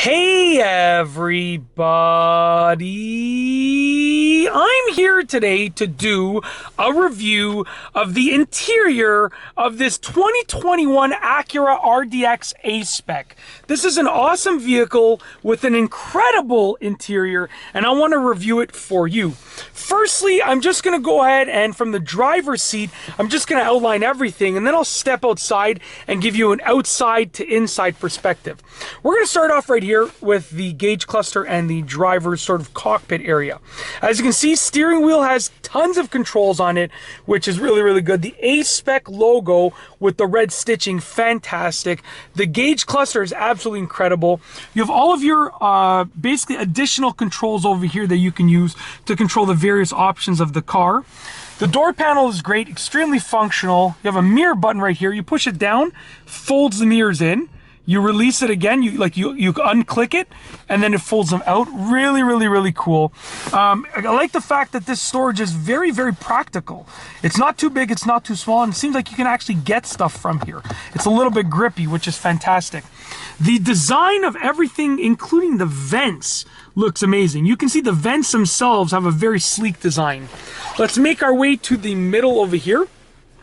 Hey everybody! I'm here today to do a review of the interior of this 2021 Acura RDX A Spec. This is an awesome vehicle with an incredible interior, and I want to review it for you. Firstly, I'm just going to go ahead and from the driver's seat, I'm just going to outline everything, and then I'll step outside and give you an outside to inside perspective. We're going to start off right here with the gauge cluster and the driver's sort of cockpit area. As you can see, steering wheel has tons of controls on it, which is really good. The A Spec logo with the red stitching, fantastic. The gauge cluster is absolutely incredible. You have all of your basically additional controls over here that you can use to control the various options of the car. The door panel is great, extremely functional. You have a mirror button right here. You push it down, folds the mirrors in. You release it again, you unclick it, and then it folds them out. Really cool. I like the fact that this storage is very practical. It's not too big, it's not too small, and it seems like you can actually get stuff from here. It's a little bit grippy, which is fantastic. The design of everything, including the vents, looks amazing. You can see the vents themselves have a very sleek design. Let's make our way to the middle over here.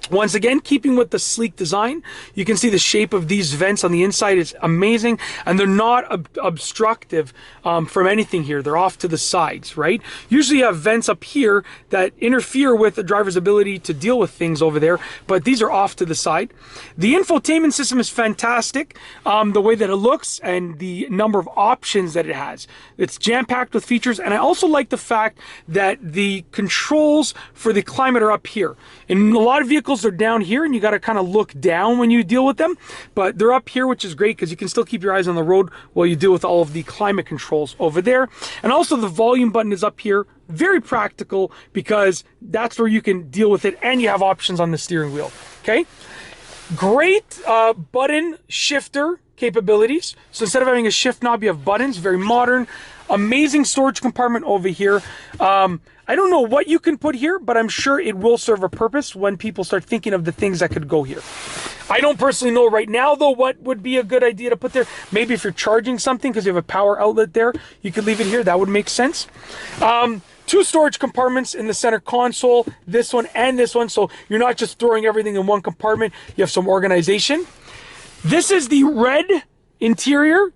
Once again, keeping with the sleek design, you can see the shape of these vents on the inside is amazing, and they're not obstructive from anything here. They're off to the sides, right? Usually you have vents up here that interfere with the driver's ability to deal with things over there, but these are off to the side. The infotainment system is fantastic, the way that it looks and the number of options that it has. It's jam-packed with features, and I also like the fact that the controls for the climate are up here. In a lot of vehicles, they're down here and you got to kind of look down when you deal with them, but they're up here, which is great because you can still keep your eyes on the road while you deal with all of the climate controls over there. And also the volume button is up here. Very practical because that's where you can deal with it, and you have options on the steering wheel. Okay, great button shifter capabilities. So instead of having a shift knob, you have buttons. Very modern. Amazing storage compartment over here. I don't know what you can put here, but I'm sure it will serve a purpose when people start thinking of the things that could go here. I don't personally know right now, though, what would be a good idea to put there. Maybe if you're charging something because you have a power outlet there, you could leave it here. That would make sense. Two storage compartments in the center console, this one and this one, so you're not just throwing everything in one compartment. You have some organization. This is the red interior.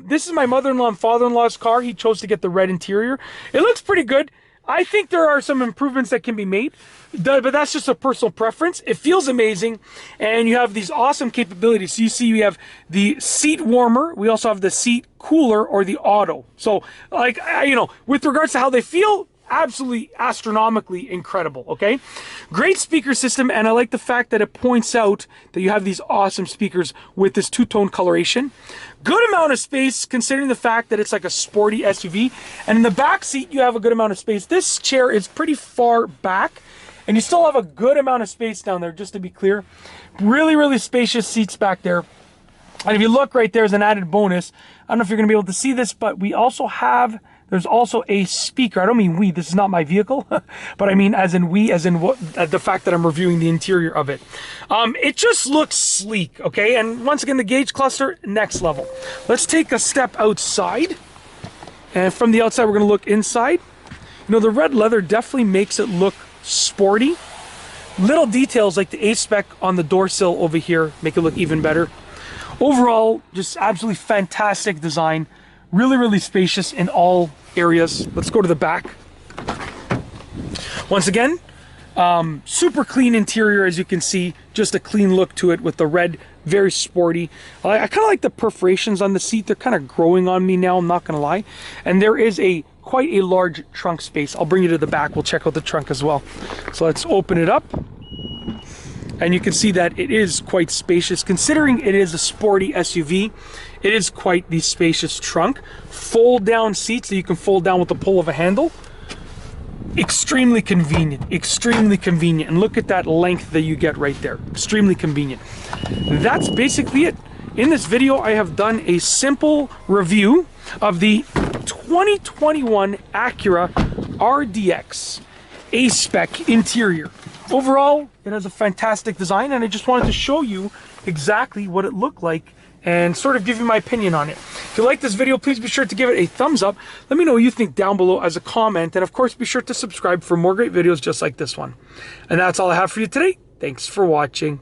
This is my mother-in-law and father-in-law's car. He chose to get the red interior. It looks pretty good. I think there are some improvements that can be made, but that's just a personal preference. It feels amazing, and you have these awesome capabilities. So you see we have the seat warmer. We also have the seat cooler or the auto. So like, with regards to how they feel, absolutely astronomically incredible. Okay, great speaker system, and I like the fact that it points out that you have these awesome speakers with this two-tone coloration. Good amount of space considering the fact that it's like a sporty SUV, and in the back seat you have a good amount of space. This chair is pretty far back, and you still have a good amount of space down there, just to be clear. Really spacious seats back there. And if you look right, there's an added bonus. I don't know if you're going to be able to see this, but we also have, there's also a speaker. I don't mean we, this is not my vehicle, but I mean as in we, as in what, the fact that I'm reviewing the interior of it. It just looks sleek, okay? And once again, the gauge cluster, next level. Let's take a step outside. And from the outside, we're gonna look inside. You know, the red leather definitely makes it look sporty. Little details like the A Spec on the door sill over here make it look even better. Overall, just absolutely fantastic design. Really spacious in all areas. Let's go to the back. Once again, super clean interior, as you can see. Just a clean look to it with the red, very sporty. I kind of like the perforations on the seat. They're kind of growing on me now, I'm not gonna lie. And there is quite a large trunk space. I'll bring you to the back. We'll check out the trunk as well. So let's open it up. And you can see that it is quite spacious. Considering it is a sporty SUV, it is quite the spacious trunk. Fold down seats that you can fold down with the pull of a handle. Extremely convenient, and look at that length that you get right there. Extremely convenient. That's basically it. In this video, I have done a simple review of the 2021 Acura RDX A Spec interior. Overall, it has a fantastic design, and I just wanted to show you exactly what it looked like and sort of give you my opinion on it. If you like this video, please be sure to give it a thumbs up. Let me know what you think down below as a comment, and of course be sure to subscribe for more great videos just like this one. And that's all I have for you today. Thanks for watching.